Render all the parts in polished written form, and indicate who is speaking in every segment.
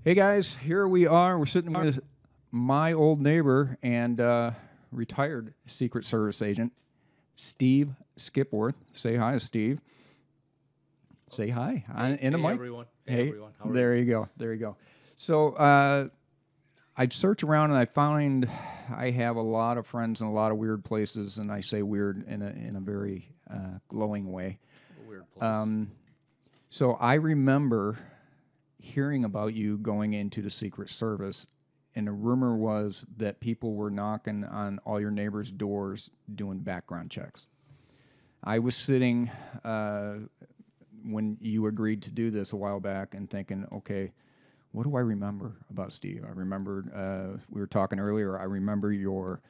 Speaker 1: Hey guys, here we are. We're sitting with my old neighbor and retired Secret Service agent, Steve Skipworth. Say hi, Steve. Say hi in the mic.
Speaker 2: Everyone.
Speaker 1: Hey,
Speaker 2: Everyone. How are
Speaker 1: there
Speaker 2: you?
Speaker 1: you go. There you go. So I searched around and I found I have a lot of friends in a lot of weird places, and I say weird in a very glowing way.
Speaker 2: A weird place.
Speaker 1: So I remember hearing about you going into the Secret Service, and the rumor was that people were knocking on all your neighbors' doors doing background checks. I was sitting when you agreed to do this a while back and thinking, okay, what do I remember about Steve? I remembered, we were talking earlier, I remember your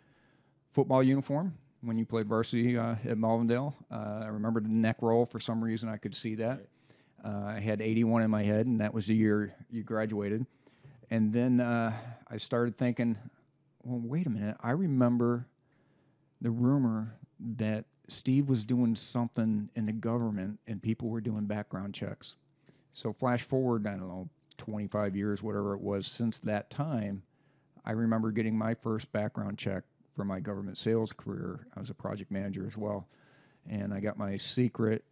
Speaker 1: football uniform when you played varsity at Melvindale. I remember the neck roll. For some reason, I could see that.
Speaker 2: Right.
Speaker 1: I had 81 in my head, and that was the year you graduated. And then I started thinking, well, wait a minute. I remember the rumor that Steve was doing something in the government and people were doing background checks. So flash forward, I don't know, 25 years, whatever it was, since that time, I remember getting my first background check for my government sales career. I was a project manager as well. And I got my secret,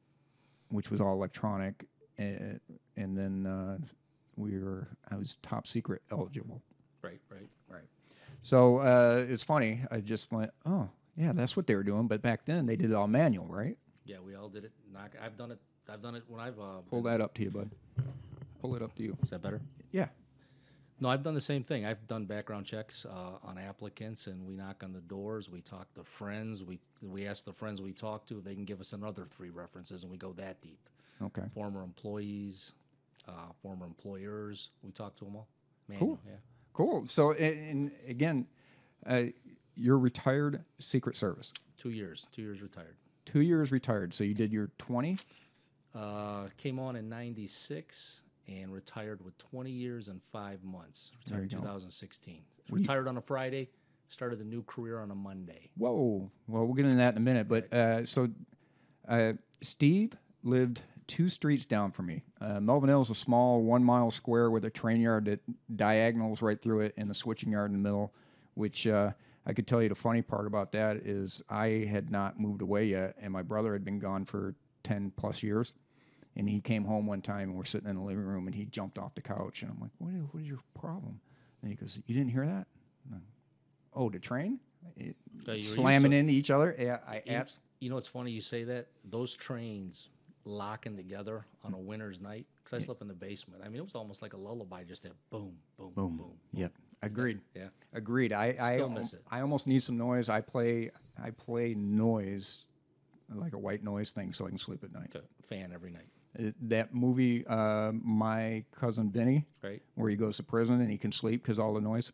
Speaker 1: which was all electronic, and then I was top secret eligible.
Speaker 2: Right.
Speaker 1: So it's funny. I just went, oh yeah, that's what they were doing. But back then they did it all manual, right?
Speaker 2: Yeah, we all did it. I've done it. I've done it when I've
Speaker 1: Pull that up to you, bud. Pull it up to you.
Speaker 2: Is that better?
Speaker 1: Yeah.
Speaker 2: No, I've done the same thing. I've done background checks on applicants, and we knock on the doors. We talk to friends. We ask the friends we talk to if they can give us another 3 references, and we go that deep.
Speaker 1: Okay.
Speaker 2: Former employees, former employers. We talk to them all.
Speaker 1: Cool.
Speaker 2: Yeah.
Speaker 1: Cool. So, and again, you're retired Secret Service.
Speaker 2: 2 years. 2 years retired.
Speaker 1: 2 years retired. So you did your 20?
Speaker 2: Came on in '96 and retired with 20 years and 5 months. Retired in 2016. Retired on a Friday. Started a new career on a Monday.
Speaker 1: Whoa. Well, we'll get into that in a minute. But so Steve lived 2 streets down from me. Melvindale is a small 1 mile square with a train yard that diagonals right through it and a switching yard in the middle, which I could tell you the funny part about that is I had not moved away yet, and my brother had been gone for 10 plus years. And he came home one time, and we're sitting in the living room, and he jumped off the couch. And I'm like, what is your problem? And he goes, you didn't hear that? Oh, the train? Slamming into each other? Yeah,
Speaker 2: You know, it's funny you say that. Those trains locking together on a winter's night, because I slept in the basement. I mean, it was almost like a lullaby, just that boom, boom, boom, boom.
Speaker 1: Yep. Agreed.
Speaker 2: Yeah.
Speaker 1: Agreed. I
Speaker 2: Still miss it.
Speaker 1: I almost need some noise. I play noise, like a white noise thing, so I can sleep at night.
Speaker 2: To fan every night.
Speaker 1: That movie, My Cousin Vinny,
Speaker 2: Right.
Speaker 1: where he goes to prison and he can sleep because all the noise,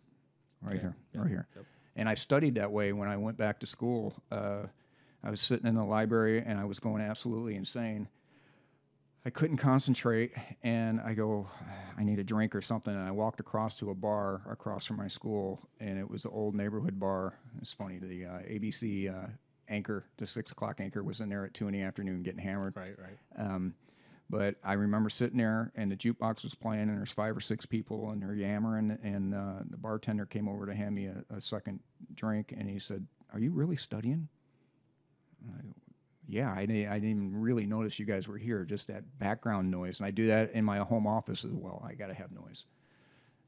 Speaker 1: right here.
Speaker 2: Yep.
Speaker 1: And I studied that way when I went back to school. I was sitting in the library and I was going absolutely insane. I couldn't concentrate, and I go, I need a drink or something. And I walked across to a bar across from my school, and it was an old neighborhood bar. It's funny, the ABC anchor, the 6 o'clock anchor, was in there at 2 in the afternoon getting hammered.
Speaker 2: Right.
Speaker 1: But I remember sitting there, and the jukebox was playing, and there's 5 or 6 people, and they're yammering, and the bartender came over to hand me a second drink, and he said, "Are you really studying?" And I go, yeah, I didn't even really notice you guys were here, just that background noise. And I do that in my home office as well. I got to have noise.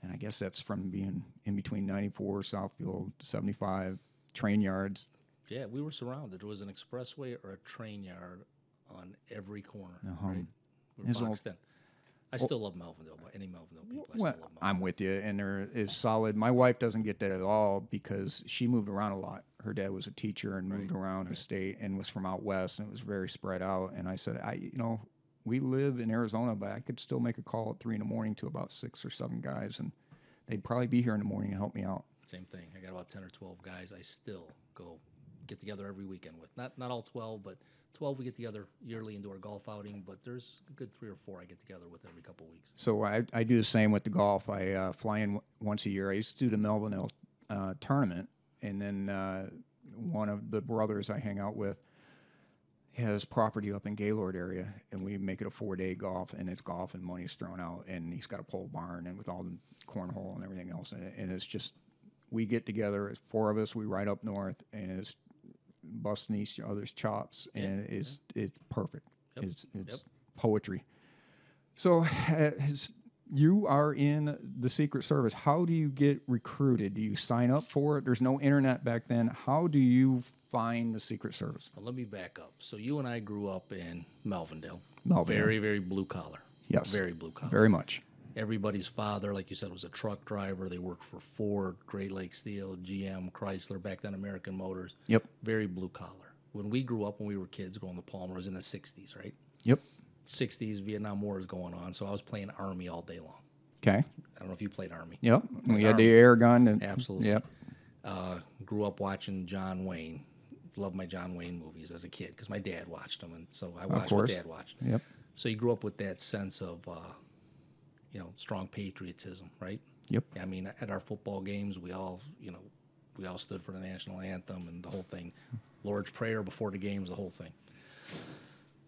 Speaker 1: And I guess that's from being in between 94, Southfield, 75, train yards.
Speaker 2: Yeah, we were surrounded. There was an expressway or a train yard on every corner.
Speaker 1: Uh-huh.
Speaker 2: Right? We were boxed in. I still love Melvindale, but any Melvindale people, I still love Melvindale.
Speaker 1: I'm with you, and there is solid. My wife doesn't get that at all because she moved around a lot. Her dad was a teacher and moved around the state and was from out west, and it was very spread out. And I said, we live in Arizona, but I could still make a call at 3 in the morning to about 6 or 7 guys, and they'd probably be here in the morning to help me out.
Speaker 2: Same thing. I got about 10 or 12 guys I still go get together every weekend with. Not all 12, but 12 we get together yearly and do our golf outing, but there's a good 3 or 4 I get together with every couple of weeks.
Speaker 1: So I do the same with the golf. I fly in once a year. I used to do the Melvindale tournament, and then one of the brothers I hang out with, has property up in Gaylord area, and we make it a 4-day golf, and it's golf and money's thrown out, and he's got a pole barn and with all the cornhole and everything else, and it's just, we get together as 4 of us, we ride up north, and it's busting each other's chops, and it's perfect.
Speaker 2: Yep.
Speaker 1: It's poetry. So you are in the Secret Service. How do you get recruited? Do you sign up for it? There's no internet back then. How do you find the Secret Service?
Speaker 2: Well, let me back up. So you and I grew up in Melvindale.
Speaker 1: Melvindale.
Speaker 2: Very, very blue collar.
Speaker 1: Yes.
Speaker 2: Very blue collar.
Speaker 1: Very much.
Speaker 2: Everybody's father, like you said, was a truck driver. They worked for Ford, Great Lakes Steel, GM, Chrysler, back then American Motors.
Speaker 1: Yep.
Speaker 2: Very blue collar. When we grew up, when we were kids going to Palmer, it was in the 60s, right?
Speaker 1: Yep.
Speaker 2: 60s, Vietnam War is going on, so I was playing Army all day long.
Speaker 1: Okay.
Speaker 2: I don't know if you played Army.
Speaker 1: Yep. We had the air gun. And,
Speaker 2: Absolutely.
Speaker 1: Yep.
Speaker 2: Grew up watching John Wayne. Loved my John Wayne movies as a kid because my dad watched them, and so I watched what Dad watched.
Speaker 1: Yep.
Speaker 2: So you grew up with that sense of, strong patriotism, right?
Speaker 1: Yep.
Speaker 2: I mean, at our football games, we all stood for the national anthem and the whole thing. Lord's Prayer before the games, the whole thing.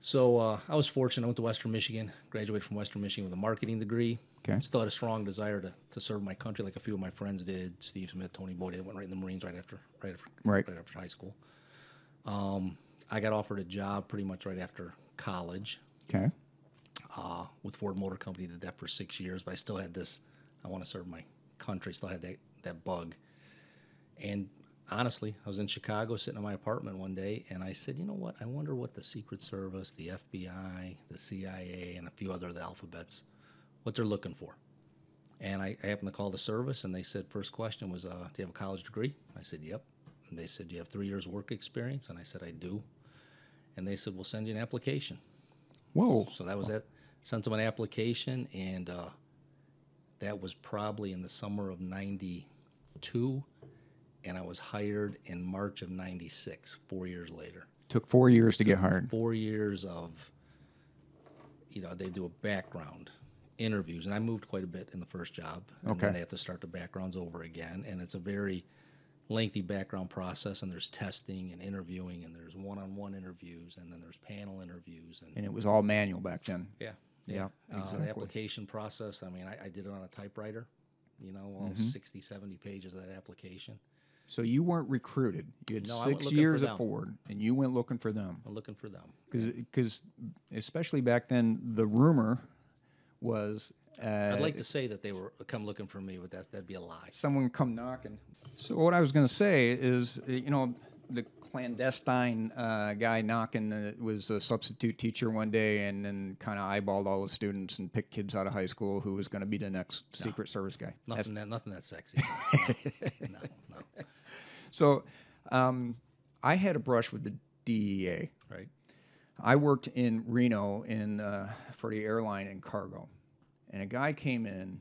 Speaker 2: So I was fortunate. I went to Western Michigan, graduated from Western Michigan with a marketing degree.
Speaker 1: Okay.
Speaker 2: Still had a strong desire to serve my country, like a few of my friends did. Steve Smith, Tony Boyd, they went right in the Marines right after high school. I got offered a job pretty much right after college.
Speaker 1: Okay.
Speaker 2: With Ford Motor Company. Did that for 6 years, but I still had this, I want to serve my country, still had that bug. And honestly, I was in Chicago sitting in my apartment one day, and I said, you know what, I wonder what the Secret Service, the FBI, the CIA, and a few other of the alphabets, what they're looking for. And I happened to call the service, and they said, first question was, do you have a college degree? I said, yep. And they said, do you have 3 years work experience? And I said, I do. And they said, we'll send you an application.
Speaker 1: Whoa.
Speaker 2: So that was that. Sent them an application, and that was probably in the summer of '92, and I was hired in March of '96, 4 years later.
Speaker 1: Took 4 years to get hired.
Speaker 2: 4 years of, they do a background interviews, and I moved quite a bit in the first job. And then they have to start the backgrounds over again, and it's a very lengthy background process, and there's testing and interviewing, and there's one-on-one interviews, and then there's panel interviews. And
Speaker 1: it was all manual back then.
Speaker 2: Yeah.
Speaker 1: Yeah, exactly.
Speaker 2: The application process, I mean, I did it on a typewriter, all 60, 70 pages of that application.
Speaker 1: So you weren't recruited. You had
Speaker 2: No, I went
Speaker 1: 6
Speaker 2: looking
Speaker 1: years
Speaker 2: for
Speaker 1: at
Speaker 2: them.
Speaker 1: Ford, and you went looking for them.
Speaker 2: I'm looking for them.
Speaker 1: Because especially back then, the rumor was...
Speaker 2: I'd like to say that they were come looking for me, but that'd be a lie.
Speaker 1: Someone come knocking. So what I was going to say is, the clandestine guy knocking was a substitute teacher one day, and then kind of eyeballed all the students and picked kids out of high school who was going to be the next Secret Service guy.
Speaker 2: Nothing that sexy. No.
Speaker 1: So I had a brush with the DEA.
Speaker 2: Right.
Speaker 1: I worked in Reno for the airline and cargo, and a guy came in,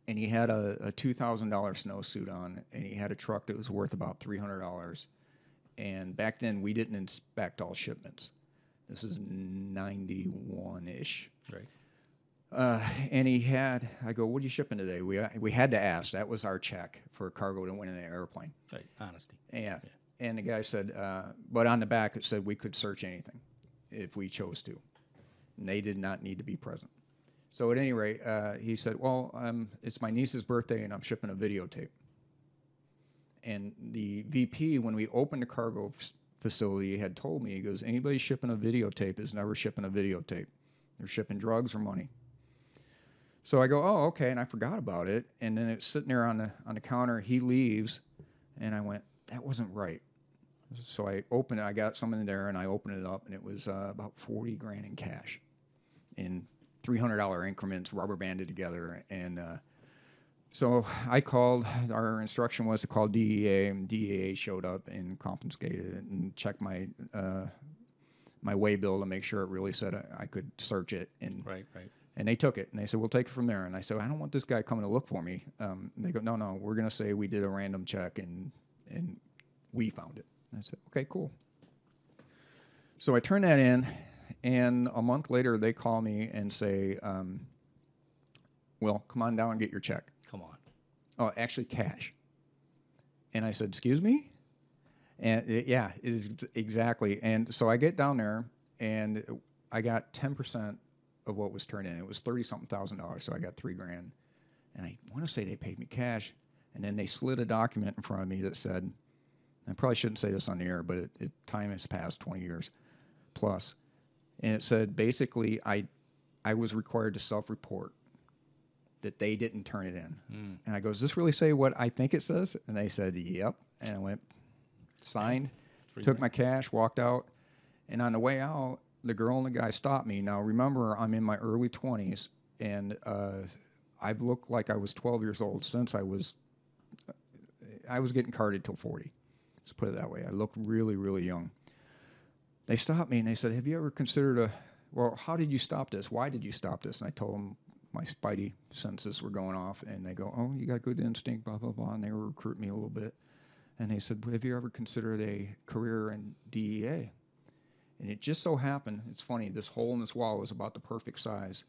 Speaker 1: and he had a $2,000 snowsuit on, and he had a truck that was worth about $300. And back then, we didn't inspect all shipments. This is 91-ish.
Speaker 2: Right.
Speaker 1: And I go, what are you shipping today? We had to ask. That was our check for cargo that went in the airplane.
Speaker 2: Right. Honesty.
Speaker 1: Yeah. And the guy said, but on the back it said we could search anything if we chose to. And they did not need to be present. So at any rate, he said, well, it's my niece's birthday and I'm shipping a videotape. And the VP, when we opened the cargo facility, had told me, he goes, anybody shipping a videotape is never shipping a videotape. They're shipping drugs or money. So I go, oh, okay, and I forgot about it. And then it's sitting there on the counter. He leaves, and I went, that wasn't right. So I opened it. I got something in there, and I opened it up, and it was about $40,000 in cash in $300 increments, rubber banded together. And so I called. Our instruction was to call DEA, and DEA showed up and confiscated it and checked my my way bill to make sure it really said I could search it. And
Speaker 2: Right.
Speaker 1: And they took it, and they said, we'll take it from there. And I said, I don't want this guy coming to look for me. And they go, no, we're going to say we did a random check, and we found it. And I said, okay, cool. So I turn that in, and a month later, they call me and say, well, come on down and get your check.
Speaker 2: Come on.
Speaker 1: Oh, actually, cash. And I said, excuse me? And yeah, it is exactly. And so I get down there, and I got 10% of what was turned in. It was 30-something thousand dollars, so I got $3,000. And I want to say they paid me cash, and then they slid a document in front of me that said, I probably shouldn't say this on the air, but time has passed 20 years plus, and it said basically I was required to self-report that they didn't turn it in. And I go, does this really say what I think it says? And they said, yep. And I went, signed, took my cash, walked out. And on the way out, the girl and the guy stopped me. Now, remember, I'm in my early 20s, and I've looked like I was 12 years old since I was getting carded till 40. Let's put it that way. I looked really, really young. They stopped me, and they said, have you ever considered well, how did you stop this? Why did you stop this? And I told them my spidey senses were going off, and they go, oh, you got good instinct, blah, blah, blah, and they were recruiting me a little bit. And they said, have you ever considered a career in DEA? And it just so happened, it's funny, this hole in this wall was about the perfect size.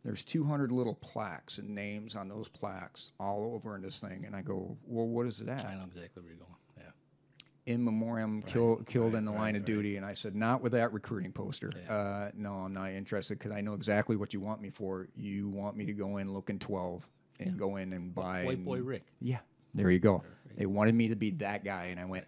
Speaker 1: There's 200 little plaques and names on those plaques all over in this thing. And I go, well, what is it at?
Speaker 2: I know exactly where you're going.
Speaker 1: In memoriam, killed in the line of duty. And I said, not with that recruiting poster. Yeah. No, I'm not interested, because I know exactly what you want me for. You want me to go in looking 12 and go in and buy.
Speaker 2: White boy Rick.
Speaker 1: Yeah, there you go. They wanted me to be that guy, and I went,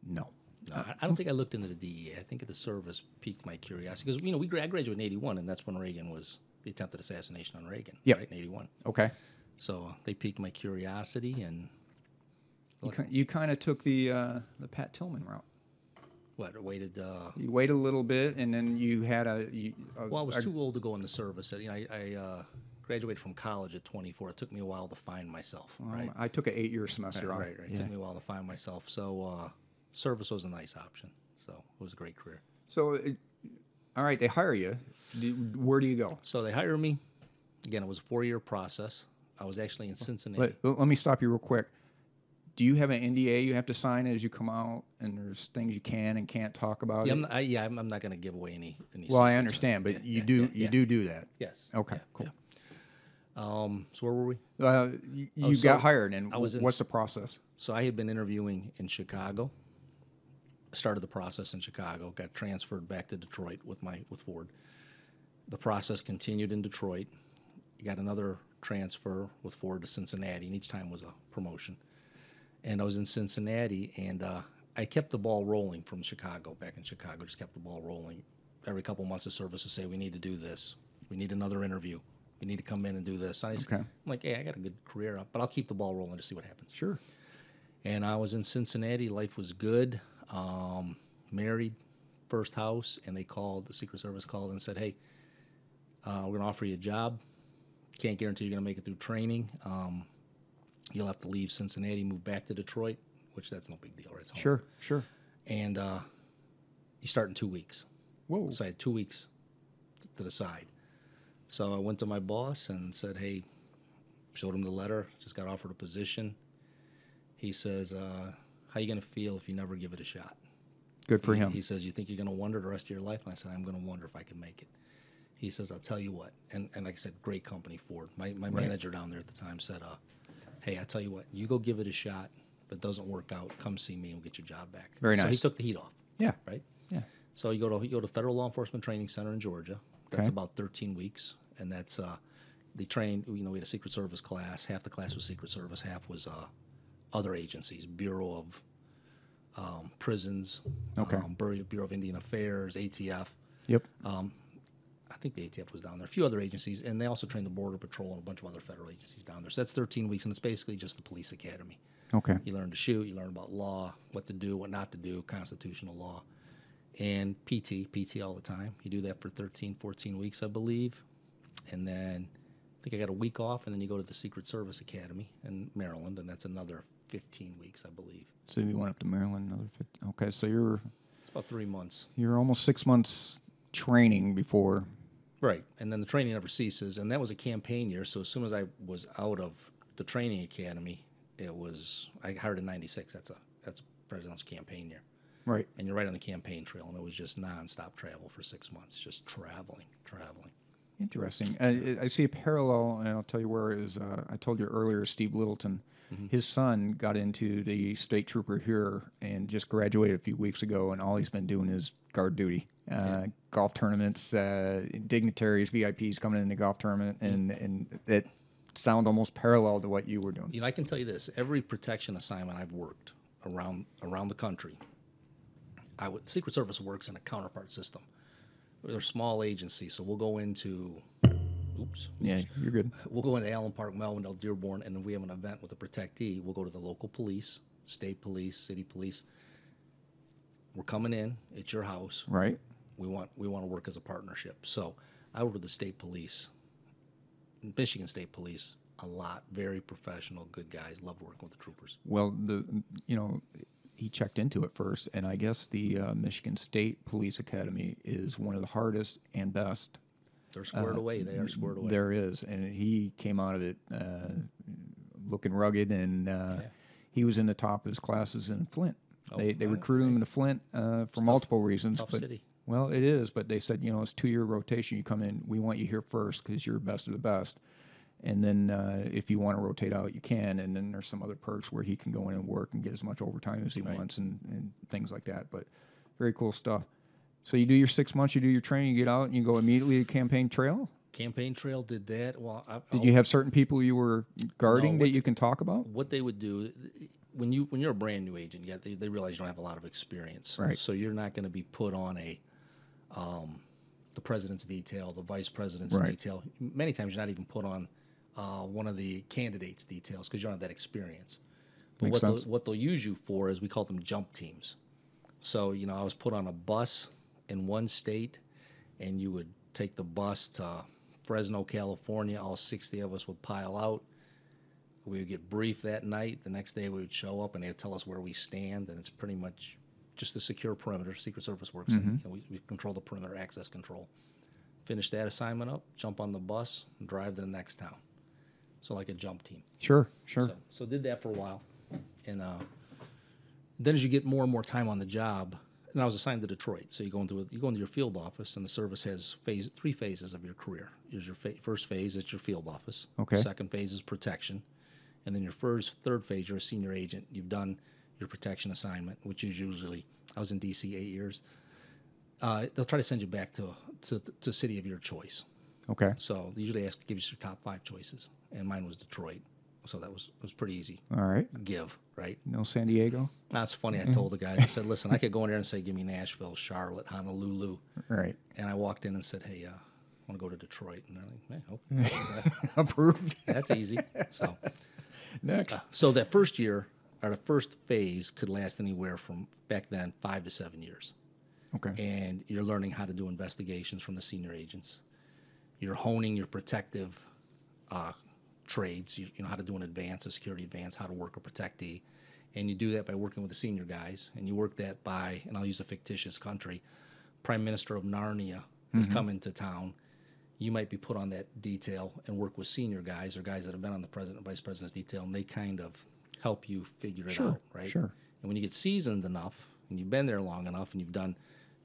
Speaker 1: no.
Speaker 2: No, I don't think I looked into the DEA. I think the service piqued my curiosity, because I graduated in '81, and that's when Reagan was the attempted assassination on Reagan.
Speaker 1: Yep.
Speaker 2: Right, in '81.
Speaker 1: Okay.
Speaker 2: So they piqued my curiosity, and
Speaker 1: you kind of took the Pat Tillman route.
Speaker 2: Waited.
Speaker 1: You waited a little bit, and then you had
Speaker 2: well, I was too old to go in the service. I graduated from college at 24. It took me a while to find myself. Right.
Speaker 1: I took an 8-year semester.
Speaker 2: Right.
Speaker 1: Yeah.
Speaker 2: It took me a while to find myself. So service was a nice option. So it was a great career.
Speaker 1: So, all right, they hire you. Where do you go?
Speaker 2: So they hire me. Again, it was a 4-year process. I was actually in Cincinnati.
Speaker 1: Let me stop you real quick. Do you have an NDA you have to sign as you come out, and there's things you can and can't talk about?
Speaker 2: Yeah, I'm not going to give away any.
Speaker 1: Well, I understand, but you do that.
Speaker 2: Yes.
Speaker 1: Okay. Cool.
Speaker 2: So where were we?
Speaker 1: You got hired, and what's the process?
Speaker 2: So I had been interviewing in Chicago. Started the process in Chicago. Got transferred back to Detroit with Ford. The process continued in Detroit. Got another transfer with Ford to Cincinnati, and each time was a promotion. And I was in Cincinnati, and I kept the ball rolling from Chicago. Back in Chicago, just kept the ball rolling. Every couple months, the service would say, we need to do this. We need another interview. We need to come in and do this. I'm like, hey, I got a good career up, but I'll keep the ball rolling to see what happens.
Speaker 1: Sure.
Speaker 2: And I was in Cincinnati. Life was good. Married, first house, and the Secret Service called and said, hey, we're going to offer you a job. Can't guarantee you're going to make it through training. You'll have to leave Cincinnati, move back to Detroit, which that's no big deal, right? It's home.
Speaker 1: Sure.
Speaker 2: And you start in 2 weeks.
Speaker 1: Whoa.
Speaker 2: So I had 2 weeks to decide. So I went to my boss and said, hey, showed him the letter, just got offered a position. He says, how you going to feel if you never give it a shot?
Speaker 1: Good for him.
Speaker 2: He says, you think you're going to wonder the rest of your life? And I said, I'm going to wonder if I can make it. He says, I'll tell you what. And like I said, great company, Ford. My manager down there at the time said, hey, I tell you what, you go give it a shot. If it doesn't work out, come see me and we'll get your job back.
Speaker 1: Very nice.
Speaker 2: So he took the heat off.
Speaker 1: Yeah.
Speaker 2: Right?
Speaker 1: Yeah.
Speaker 2: So you go to Federal Law Enforcement Training Center in Georgia. That's about 13 weeks. And that's, they trained, we had a Secret Service class. Half the class was Secret Service, half was other agencies, Bureau of Prisons, Bureau of Indian Affairs, ATF.
Speaker 1: Yep.
Speaker 2: I think the ATF was down there, a few other agencies, and they also trained the Border Patrol and a bunch of other federal agencies down there. So that's 13 weeks, and it's basically just the police academy.
Speaker 1: Okay.
Speaker 2: You learn to shoot, you learn about law, what to do, what not to do, constitutional law, and PT all the time. You do that for 13, 14 weeks, I believe, and then I think I got a week off, and then you go to the Secret Service Academy in Maryland, and that's another 15 weeks, I believe.
Speaker 1: So you went up to Maryland another 15. Okay, so
Speaker 2: it's about 3 months.
Speaker 1: You're almost 6 months training before.
Speaker 2: Right, and then the training never ceases, and that was a campaign year. So as soon as I was out of the training academy, I hired in '96. That's a president's campaign year.
Speaker 1: Right.
Speaker 2: And you're right on the campaign trail, and it was just nonstop travel for 6 months, just traveling.
Speaker 1: Interesting. I see a parallel, and I'll tell you where it is. I told you earlier, Steve Littleton, his son got into the state trooper here and just graduated a few weeks ago, and all he's been doing is guard duty. Golf tournaments, dignitaries, VIPs coming in the golf tournament, and it sound almost parallel to what you were doing.
Speaker 2: You know, I can tell you this: every protection assignment I've worked around the country, Secret Service works in a counterpart system. They're a small agency, so we'll go into.
Speaker 1: Yeah, you're good.
Speaker 2: We'll go into Allen Park, Melvindale, Dearborn, and if we have an event with a protectee, we'll go to the local police, state police, city police. We're coming in. It's your house.
Speaker 1: Right.
Speaker 2: We want to work as a partnership. So I work with the state police, Michigan State Police, a lot. Very professional, good guys. Love working with the troopers.
Speaker 1: Well, he checked into it first, and I guess the Michigan State Police Academy is one of the hardest and best.
Speaker 2: They're squared away. They are squared away.
Speaker 1: There is, and he came out of it looking rugged, and he was in the top of his classes in Flint. They recruited him into Flint for multiple reasons.
Speaker 2: Tough city.
Speaker 1: Well, it is, but they said, it's 2-year rotation. You come in, we want you here first because you're best of the best. And then if you want to rotate out, you can. And then there's some other perks where he can go in and work and get as much overtime as he wants and things like that. But very cool stuff. So you do your 6 months, you do your training, you get out, and you go immediately to campaign trail?
Speaker 2: Campaign trail did that. Well,
Speaker 1: did you have certain people you were guarding that you can talk about?
Speaker 2: What they would do, when you're a brand new agent, they realize you don't have a lot of experience.
Speaker 1: Right.
Speaker 2: So you're not going to be put on the president's detail, the vice president's detail. Many times you're not even put on one of the candidates' details because you don't have that experience. But what they'll use you for is we call them jump teams. So, I was put on a bus in one state, and you would take the bus to Fresno, California. All 60 of us would pile out. We would get briefed that night. The next day we would show up, and they would tell us where we stand, and it's pretty much just a secure perimeter. Secret Service works in. We control the perimeter, access control. Finish that assignment up, jump on the bus, and drive to the next town. So like a jump team.
Speaker 1: Sure.
Speaker 2: So did that for a while. And then as you get more and more time on the job, and I was assigned to Detroit. So you go into your field office, and the service has 3 phases of your career. Here's your first phase, it's your field office.
Speaker 1: Okay.
Speaker 2: Second phase is protection. And then your third phase, you're a senior agent. You've done your protection assignment, which is usually, I was in D.C. 8 years. They'll try to send you back to a city of your choice.
Speaker 1: Okay.
Speaker 2: So they usually give you your top 5 choices, and mine was Detroit. So it was pretty easy.
Speaker 1: All right.
Speaker 2: Give, right?
Speaker 1: No San Diego?
Speaker 2: That's funny. I told the guys, I said, listen, I could go in there and say, give me Nashville, Charlotte, Honolulu.
Speaker 1: Right.
Speaker 2: And I walked in and said, hey, I want to go to Detroit. And they're like, okay.
Speaker 1: Approved.
Speaker 2: That's easy. So
Speaker 1: next.
Speaker 2: So that first year, or the first phase, could last anywhere from, back then, 5 to 7 years.
Speaker 1: Okay.
Speaker 2: And you're learning how to do investigations from the senior agents. You're honing your protective trades. You know how to do an advance, a security advance, how to work a protectee. And you do that by working with the senior guys. And you work that by, and I'll use a fictitious country, Prime Minister of Narnia has come into town. You might be put on that detail and work with senior guys or guys that have been on the president and vice president's detail, and they kind of help you figure it out, right?
Speaker 1: Sure.
Speaker 2: And when you get seasoned enough, and you've been there long enough, and you've done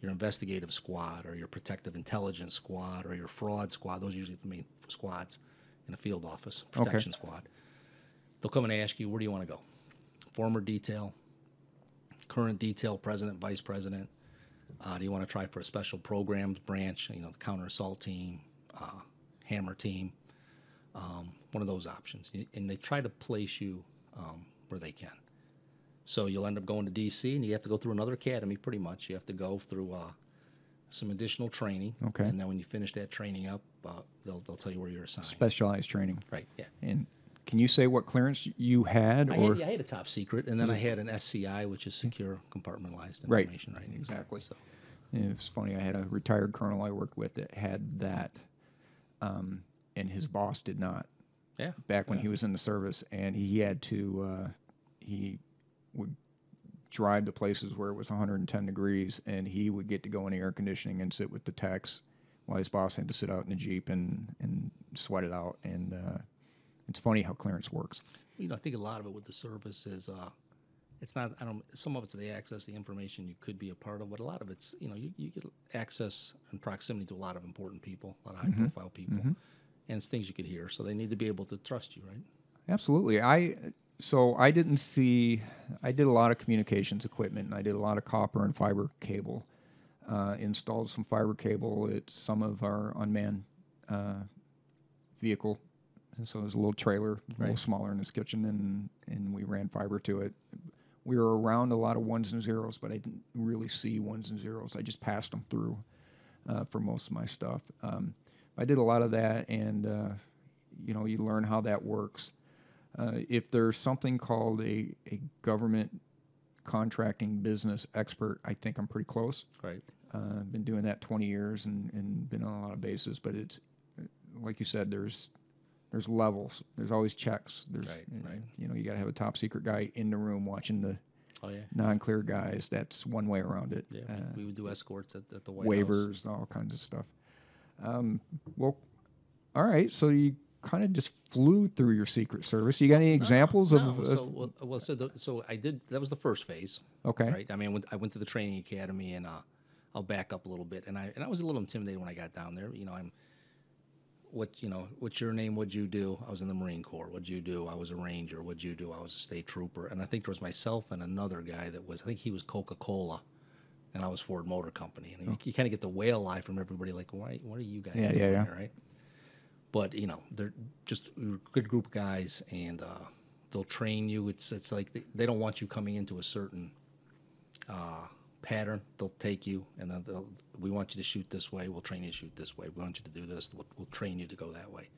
Speaker 2: your investigative squad or your protective intelligence squad or your fraud squad, those are usually the main squads in a field office, protection squad. They'll come and ask you, where do you want to go? Former detail, current detail, president, vice president. Do you want to try for a special programs branch, the counter assault team, hammer team, one of those options. And they try to place you where they can. So you'll end up going to D.C., and you have to go through another academy pretty much. You have to go through some additional training.
Speaker 1: Okay.
Speaker 2: And then when you finish that training up, they'll tell you where you're assigned.
Speaker 1: Specialized training.
Speaker 2: Right, yeah.
Speaker 1: And can you say what clearance you had?
Speaker 2: I had a top secret, and then I had an SCI, which is secure compartmentalized information. Right,
Speaker 1: exactly.
Speaker 2: So.
Speaker 1: And it's funny, I had a retired colonel I worked with that had that, and his boss did not.
Speaker 2: Yeah.
Speaker 1: Back when he was in the service, and he had to, he would drive to places where it was 110 degrees, and he would get to go in the air conditioning and sit with the techs while his boss had to sit out in the Jeep and sweat it out. And it's funny how clearance works.
Speaker 2: I think a lot of it with the service is it's not. I don't. Some of it's the access, the information you could be a part of, but a lot of it's you get access and proximity to a lot of important people, a lot of high profile people, and it's things you could hear. So they need to be able to trust you, right?
Speaker 1: Absolutely. I didn't see. I did a lot of communications equipment, and I did a lot of copper and fiber cable. Installed some fiber cable at some of our unmanned vehicle. And so there's a little trailer, a little smaller in this kitchen, and we ran fiber to it. We were around a lot of ones and zeros, but I didn't really see ones and zeros. I just passed them through for most of my stuff. I did a lot of that, and you learn how that works. If there's something called a government contracting business expert, I think I'm pretty close.
Speaker 2: Right.
Speaker 1: I've been doing that 20 years and been on a lot of bases, but it's like you said, there's levels. There's always checks.
Speaker 2: Right.
Speaker 1: You got to have a top secret guy in the room watching the
Speaker 2: Oh, yeah.
Speaker 1: non-clear guys. That's one way around it.
Speaker 2: Yeah, we would do escorts at the White
Speaker 1: waivers,
Speaker 2: House.
Speaker 1: all kinds of stuff. Well, all right. So you kind of just flew through your Secret Service. You got any examples of?
Speaker 2: So I did. That was the first phase.
Speaker 1: Okay.
Speaker 2: Right. I mean, I went to the training academy, and I'll back up a little bit. And I was a little intimidated when I got down there. What's your name? What'd you do? I was in the Marine Corps. What'd you do? I was a Ranger. What'd you do? I was a state trooper. And I think there was myself and another guy I think he was Coca-Cola, and I was Ford Motor Company. And you kind of get the whale eye from everybody, like, what are you guys doing here, right? But they're just a good group of guys, and they'll train you. It's like they don't want you coming into a certain pattern. They'll take you, and then we want you to shoot this way. We'll train you to shoot this way. We want you to do this. We'll train you to go that way.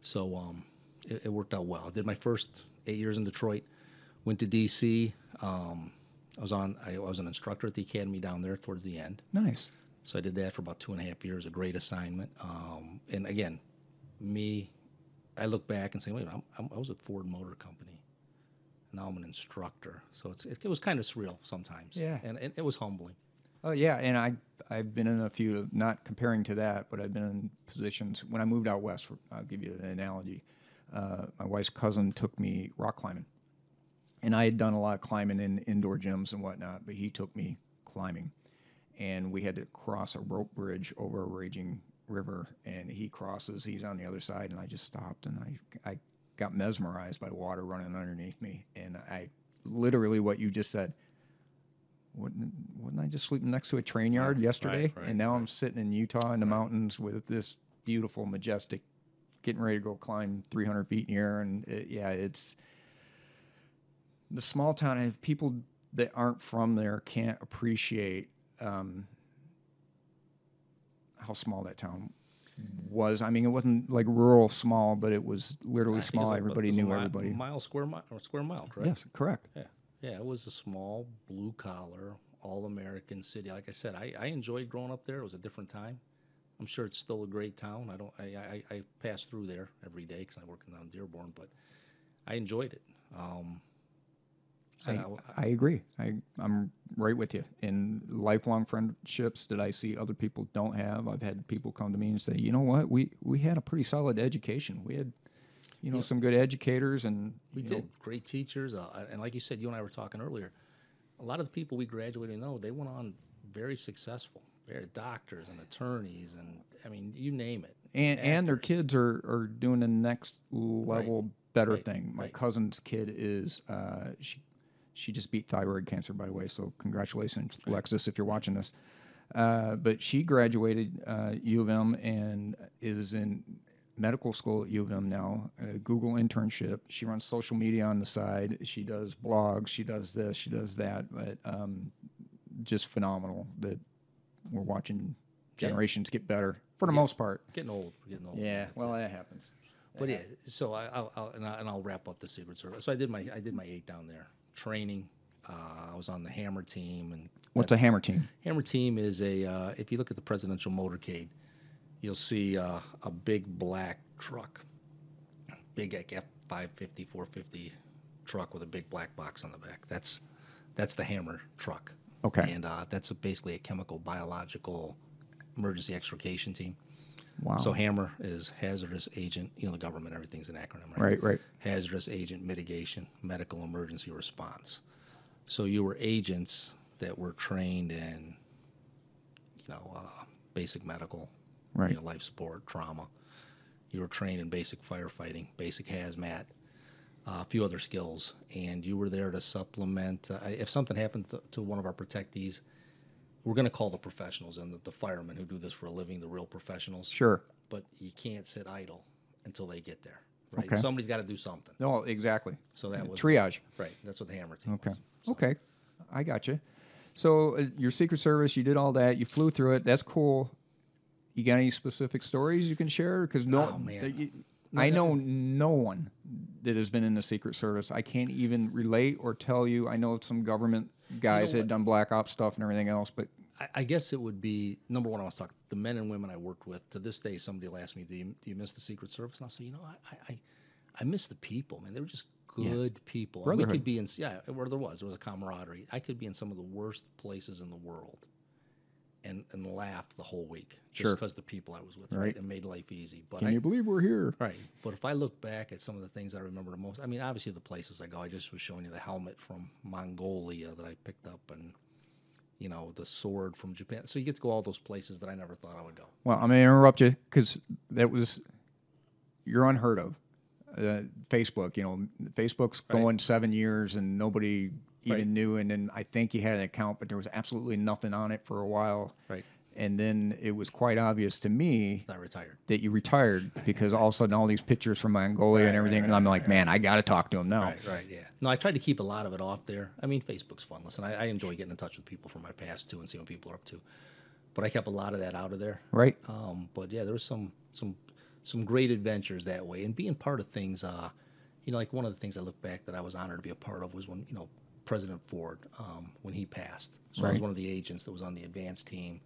Speaker 2: So it worked out well. I did my first 8 years in Detroit. Went to D.C. I was an instructor at the academy down there towards the end.
Speaker 1: Nice.
Speaker 2: So I did that for about 2.5 years. A great assignment. And again, I look back and say, wait, I was at Ford Motor Company. Now I'm an instructor. So it was kind of surreal sometimes.
Speaker 1: Yeah.
Speaker 2: And it was humbling.
Speaker 1: Oh, yeah, and I've been in a few, not comparing to that, but I've been in positions. When I moved out west, I'll give you an analogy. My wife's cousin took me rock climbing. And I had done a lot of climbing in indoor gyms and whatnot, but he took me climbing. And we had to cross a rope bridge over a raging river, and he's on the other side, and I just stopped, and I got mesmerized by water running underneath me. And I literally, what you just said, wasn't I just sleeping next to a train yard yesterday?
Speaker 2: Right,
Speaker 1: and now I'm sitting in Utah in the mountains with this beautiful, majestic, getting ready to go climb 300 feet in the air. And it's the small town. People that aren't from there can't appreciate how small that town was. I mean, it wasn't like rural small, but it was literally small. Everybody knew everybody.
Speaker 2: Square mile, correct?
Speaker 1: Yes, correct.
Speaker 2: Yeah, it was a small, blue-collar, all-American city. Like I said, I enjoyed growing up there. It was a different time. I'm sure it's still a great town. I pass through there every day because I work down in Dearborn, but I enjoyed it.
Speaker 1: I agree. I'm right with you. In lifelong friendships that I see other people don't have, I've had people come to me and say, you know what, we had a pretty solid education. We had some good educators, and
Speaker 2: we did great teachers, and like you said, you and I were talking earlier. A lot of the people we graduated, they went on very successful, very doctors and attorneys, and I mean, you name it.
Speaker 1: And their kids are doing the next level better thing. My cousin's kid is she just beat thyroid cancer, by the way. So congratulations, Alexis, if you're watching this. But she graduated U of M and is in medical school at U of M now, a Google internship. She runs social media on the side. She does blogs. She does this. She does that. But just phenomenal that we're watching generations get better for the most part.
Speaker 2: Getting old.
Speaker 1: Yeah, well, that happens.
Speaker 2: But so I'll wrap up the Secret Service. So I did my 8 down there, training. I was on the Hammer team. And
Speaker 1: what's a Hammer team?
Speaker 2: Hammer team is if you look at the presidential motorcade, you'll see a big black truck, big F550, 450 truck with a big black box on the back. That's the Hammer truck.
Speaker 1: Okay.
Speaker 2: And that's basically a chemical, biological emergency extrication team.
Speaker 1: Wow.
Speaker 2: So Hammer is hazardous agent. The government, everything's an acronym, right?
Speaker 1: Right.
Speaker 2: Hazardous agent mitigation, medical emergency response. So you were agents that were trained in, basic medical,
Speaker 1: Right.
Speaker 2: life support, trauma. You were trained in basic firefighting, basic hazmat, a few other skills, and you were there to supplement. If something happened to one of our protectees, we're going to call the professionals and the firemen who do this for a living, the real professionals.
Speaker 1: Sure.
Speaker 2: But you can't sit idle until they get there. Right?
Speaker 1: Okay.
Speaker 2: Somebody's got to do something.
Speaker 1: No, exactly.
Speaker 2: So that was
Speaker 1: triage.
Speaker 2: Right. That's what the hammer team
Speaker 1: Okay.
Speaker 2: was. So,
Speaker 1: Okay. I got you. So your Secret Service, you did all that. You flew through it. That's cool. You got any specific stories you can share? Because
Speaker 2: Oh, man.
Speaker 1: I know no one that has been in the Secret Service. I can't even relate or tell you. I know some government guys that had done black ops stuff and everything else, but
Speaker 2: I guess it would be, number one, I was talking, the men and women I worked with. To this day, somebody will ask me, do you miss the Secret Service? And I'll say, I miss the people, man. They were just good people. And we could be in, where there was a camaraderie. I could be in some of the worst places in the world and laugh the whole week just because the people I was with, right? And made life easy. But
Speaker 1: can you believe we're here?
Speaker 2: Right. But if I look back at some of the things I remember the most, I mean, obviously the places I go, I just was showing you the helmet from Mongolia that I picked up and, the sword from Japan. So you get to go all those places that I never thought I would go.
Speaker 1: Well, I'm going to interrupt you because you're unheard of. Facebook, Facebook's going 7 years and nobody even knew. And then I think you had an account, but there was absolutely nothing on it for a while.
Speaker 2: Right.
Speaker 1: And then it was quite obvious to me that you retired because all of a sudden all these pictures from Mongolia and everything. And I'm like, man, I got to talk to him now.
Speaker 2: Right, yeah. No, I tried to keep a lot of it off there. I mean, Facebook's fun. Listen, I enjoy getting in touch with people from my past, too, and seeing what people are up to. But I kept a lot of that out of there.
Speaker 1: Right.
Speaker 2: But, yeah, there was some great adventures that way. And being part of things, like one of the things I look back that I was honored to be a part of was when, President Ford, when he passed. So I was one of the agents that was on the advance team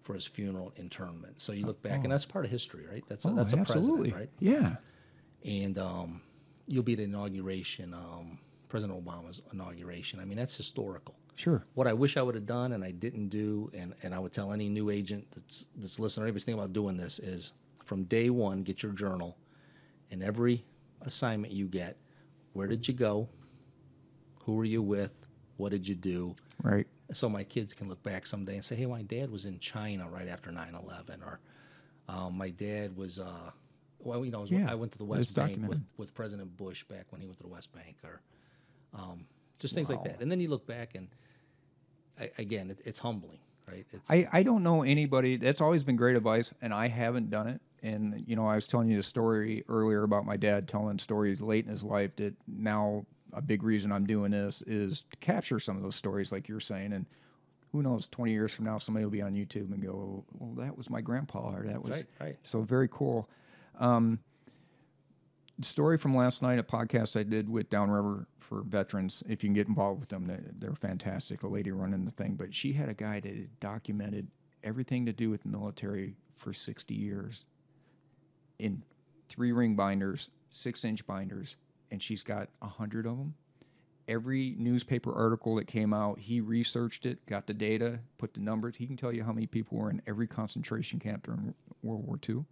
Speaker 2: for his funeral internment. So you look back, and that's part of history, right? That's a president, right?
Speaker 1: Yeah.
Speaker 2: And you'll be at inauguration, President Obama's inauguration. I mean, that's historical.
Speaker 1: Sure.
Speaker 2: What I wish I would have done and I didn't do, and I would tell any new agent that's listening, or anybody's thinking about doing this, is from day one, get your journal, and every assignment you get, where did you go? Who were you with? What did you do?
Speaker 1: Right.
Speaker 2: So my kids can look back someday and say, hey, my dad was in China right after 9/11, or my dad was, I went to the West Bank with President Bush back when he went to the West Bank, or just things like that. And then you look back, and again, it's humbling, right?
Speaker 1: I don't know anybody. That's always been great advice, and I haven't done it. And, I was telling you the story earlier about my dad telling stories late in his life that now a big reason I'm doing this is to capture some of those stories like you're saying. And who knows, 20 years from now, somebody will be on YouTube and go, well, that was my grandpa, or that was...
Speaker 2: Right.
Speaker 1: So very cool. Story from last night, a podcast I did with Downriver for veterans. If you can get involved with them, they're fantastic. A lady running the thing. But she had a guy that had documented everything to do with the military for 60 years in 3-ring binders, 6-inch binders, and she's got 100 of them. Every newspaper article that came out, he researched it, got the data, put the numbers. He can tell you how many people were in every concentration camp during World War II,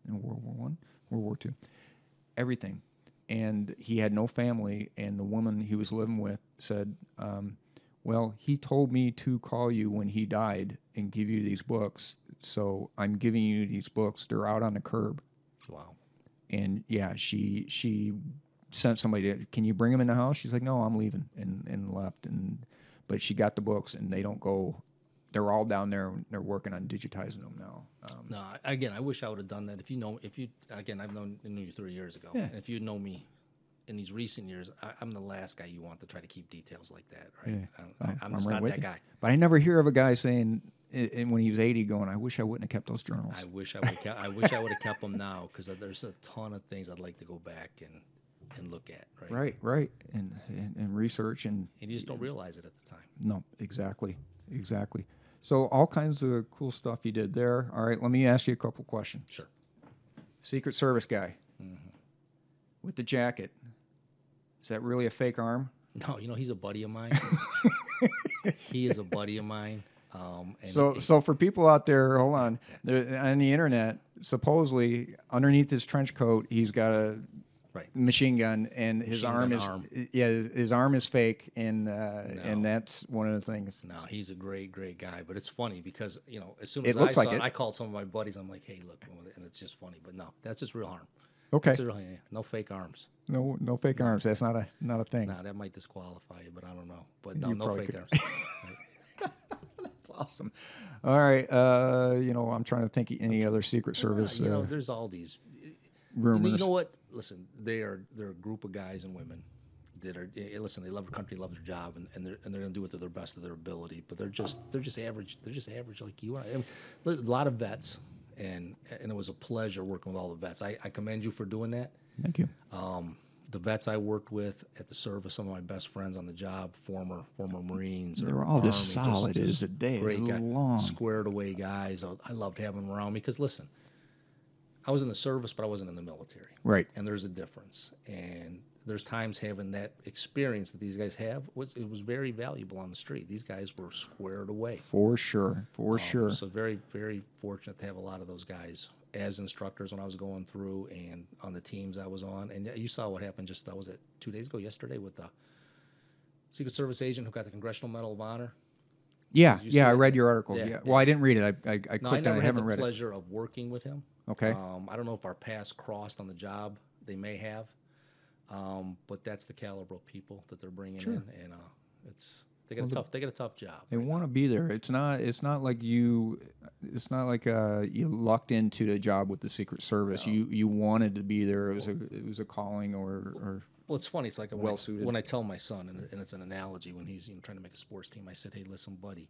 Speaker 1: and World War I, World War II, everything. And he had no family, and the woman he was living with said, well, he told me to call you when he died and give you these books, so I'm giving you these books. They're out on the curb.
Speaker 2: Wow.
Speaker 1: And, yeah, she sent somebody, can you bring them in the house? She's like, no, I'm leaving, and left. But she got the books, and they don't go. They're all down there. And they're working on digitizing them now.
Speaker 2: No, again, I wish I would have done that. Again, I've known you 3 years ago.
Speaker 1: Yeah.
Speaker 2: And if you know me in these recent years, I'm the last guy you want to try to keep details like that, right?
Speaker 1: Yeah.
Speaker 2: I'm just not that guy.
Speaker 1: But I never hear of a guy saying, and when he was 80, going, I wish I wouldn't have kept those journals.
Speaker 2: I wish I would have kept them now, because there's a ton of things I'd like to go back and look at, right?
Speaker 1: Right, and research. And
Speaker 2: you just don't realize it at the time.
Speaker 1: No, exactly. So all kinds of cool stuff you did there. All right, let me ask you a couple questions.
Speaker 2: Sure.
Speaker 1: Secret Service guy with the jacket. Is that really a fake arm?
Speaker 2: No, he's a buddy of mine. He is a buddy of mine.
Speaker 1: So for people out there, hold on the internet, supposedly underneath his trench coat, he's got a
Speaker 2: Right.
Speaker 1: machine gun, and his
Speaker 2: Machine
Speaker 1: arm
Speaker 2: gun
Speaker 1: is
Speaker 2: arm.
Speaker 1: yeah, his arm is fake, and that's one of the things.
Speaker 2: No, he's a great guy. But it's funny because, as soon
Speaker 1: It
Speaker 2: as I
Speaker 1: looks
Speaker 2: saw
Speaker 1: like
Speaker 2: it,
Speaker 1: it.
Speaker 2: I called some of my buddies. I'm like, hey, look, and it's just funny. But no, that's just real arm.
Speaker 1: Okay,
Speaker 2: That's a real, yeah, no fake arms.
Speaker 1: no fake arms. That's not a thing.
Speaker 2: Nah, that might disqualify you, but I don't know. But no,
Speaker 1: You
Speaker 2: no
Speaker 1: probably
Speaker 2: fake
Speaker 1: could.
Speaker 2: arms.
Speaker 1: That's awesome. All right, I'm trying to think any other Secret Service
Speaker 2: There's all these.
Speaker 1: rumors.
Speaker 2: You know what? Listen, they're a group of guys and women that are listen. They love their country, love their job, and they're going to do it to their best of their ability. But they're just average. They're just average like you are. I mean, a lot of vets, and it was a pleasure working with all the vets. I commend you for doing that.
Speaker 1: Thank you.
Speaker 2: The vets I worked with at the service, some of my best friends on the job, former Marines.
Speaker 1: They're
Speaker 2: or
Speaker 1: all just
Speaker 2: Army,
Speaker 1: solid as a day.
Speaker 2: Great guys,
Speaker 1: Long.
Speaker 2: squared away guys. I loved having them around me because listen, I was in the service, but I wasn't in the military.
Speaker 1: Right.
Speaker 2: And there's a difference. And there's times having that experience that these guys have was very valuable on the street. These guys were squared away.
Speaker 1: For sure. Sure.
Speaker 2: So very, very fortunate to have a lot of those guys as instructors when I was going through and on the teams I was on. And you saw what happened I was at 2 days ago yesterday with the Secret Service agent who got the Congressional Medal of Honor.
Speaker 1: Yeah.
Speaker 2: Did you see
Speaker 1: Yeah. I
Speaker 2: that?
Speaker 1: read your article.
Speaker 2: Yeah,
Speaker 1: Yeah.
Speaker 2: yeah.
Speaker 1: Well, I didn't read it. I clicked
Speaker 2: No, I
Speaker 1: on it.
Speaker 2: never
Speaker 1: I
Speaker 2: had
Speaker 1: haven't
Speaker 2: the
Speaker 1: read it.
Speaker 2: pleasure of working with him.
Speaker 1: Okay.
Speaker 2: I don't know if our paths crossed on the job. They may have. But that's the caliber of people that they're bringing in, and they get a tough job.
Speaker 1: They want to be there. It's not like you lucked into the job with the Secret Service.
Speaker 2: No.
Speaker 1: You wanted to be there. It was a calling or
Speaker 2: Well, it's funny. It's like
Speaker 1: Well-suited.
Speaker 2: when I tell my son, and it's an analogy when he's trying to make a sports team. I said, "Hey, listen, buddy,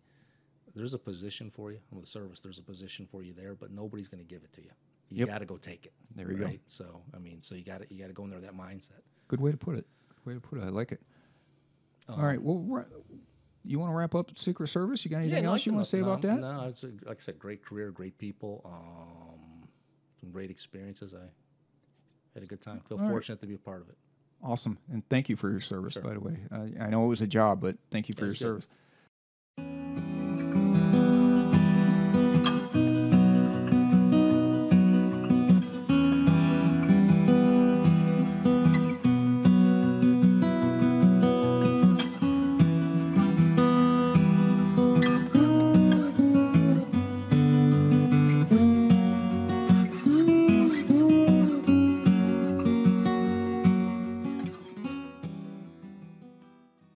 Speaker 2: there's a position for you in the service. There's a position for you there, but nobody's going to give it to you. You
Speaker 1: Yep.
Speaker 2: got to go take it.
Speaker 1: There you go.
Speaker 2: So you got to go in there with that mindset.
Speaker 1: Good way to put it. I like it. All right. Well, you want to wrap up Secret Service? You got anything else you want to say about that?
Speaker 2: No, it's like I said, great career, great people, some great experiences. I had a good time. Feel
Speaker 1: All right.
Speaker 2: fortunate to be a part of it.
Speaker 1: Awesome. And thank you for your service,
Speaker 2: Sure.
Speaker 1: by the way. I know it was a job, but thank you for
Speaker 2: Yeah,
Speaker 1: your
Speaker 2: it's good.
Speaker 1: service.